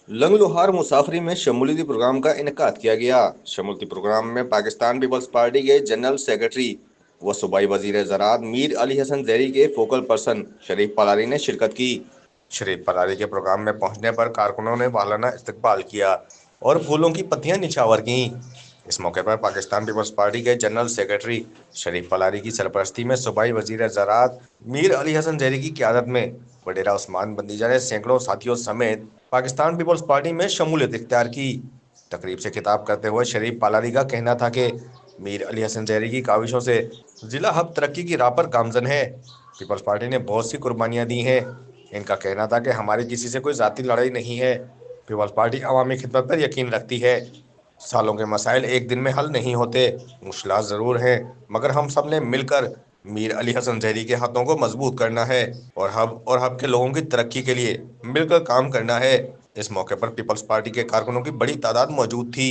लंगलोहार मुसाफरी में शमूलियती प्रोग्राम का इनकाद किया गया। शमूलियती प्रोग्राम में पाकिस्तान पीपल्स पार्टी के जनरल सेक्रेटरी व सूबाई वजीर ज़राअत मीर अली हसन जैरी के फोकल पर्सन शरीफ पलारी ने शिरकत की। शरीफ पलारी के प्रोग्राम में पहुंचने पर कारकुनों ने वालाना इस्तकबाल किया और फूलों की पत्तियां निछावर की। इस मौके पर पाकिस्तान पीपल्स पार्टी के जनरल सेक्रेटरी शरीफ पलारी की सरपरस्ती में सूबाई वजीर ज़राअत मीर अली हसन जैरी की क़यादत में वडेरा उस्मान बंदीजा ने सैकड़ों साथियों समेत पाकिस्तान पीपल्स पार्टी में शमूलियत इख्तियार की। तकरीब से खिताब करते हुए शरीफ पलारी का कहना था कि मीर अली हसन जैरी की काविशों से जिला हब तरक्की की राह पर गामजन है। पीपल्स पार्टी ने बहुत सी कुर्बानियां दी हैं। इनका कहना था कि हमारी किसी से कोई जाती लड़ाई नहीं है। पीपल्स पार्टी अवामी खिदमत पर यकीन रखती है। सालों के मसाइल एक दिन में हल नहीं होते, मुश्किलात ज़रूर हैं, मगर हम सब ने मिलकर मीर अली हसन जैरी के हाथों को मजबूत करना है और हब के लोगों की तरक्की के लिए मिलकर काम करना है। इस मौके पर पीपल्स पार्टी के कारकुनों की बड़ी तादाद मौजूद थी।